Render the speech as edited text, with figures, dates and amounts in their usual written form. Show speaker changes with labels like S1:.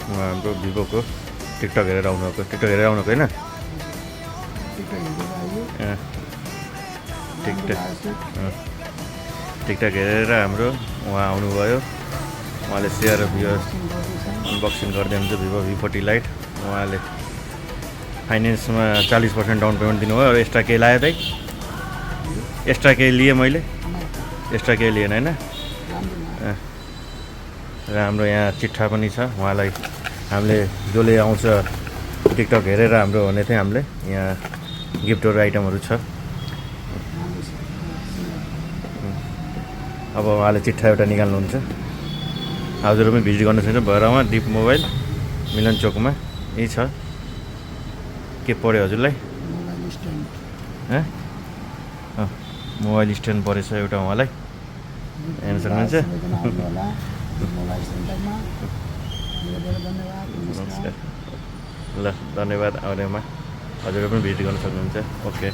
S1: उहाँ हाम्रो भिभोको टिकटक हेरेर आउनुभएको टिकटक हेरेर आउनुभएको होइन टिकटक हेरेर हाम्रो उहाँ आउनुभयो उहाँले सेयर भिडियो अनबक्सिङ गर्दै हुन्छ भिभो V40 लाइट उहाँले फाइनेन्समा 40% डाउन पेमेन्ट दिनुभयो र एक्स्ट्रा केही लायो त एक्स्ट्रा केही लिएँ मैले एक्स्ट्रा केही लिएन होइन र हाम्रो यहाँ चिट्ठा पनि छ उहाँलाई हामीले जसले आउँछ टिकटक हेरेर हाम्रो भने थियो हामीले यहाँ गिफ्टहरू आइटमहरू छ अब उहाँले चिट्ठा एउटा निकाल्नुहुन्छ हजुर पनि भिजिट गर्न सक्नुहुन्छ भैरवमा दिप मोबाइल मिलन चोकमा यही छ के पऱ्यो हजुरलाई मोबाइल स्ट्यान्ड परेछ एउटा उहाँलाई हेर्न सक्नुहुन्छ नमस्कार ल धन्यवाद आउनेमा हजुर पनि भिजिट गर्न सक्नुहुन्छ ओके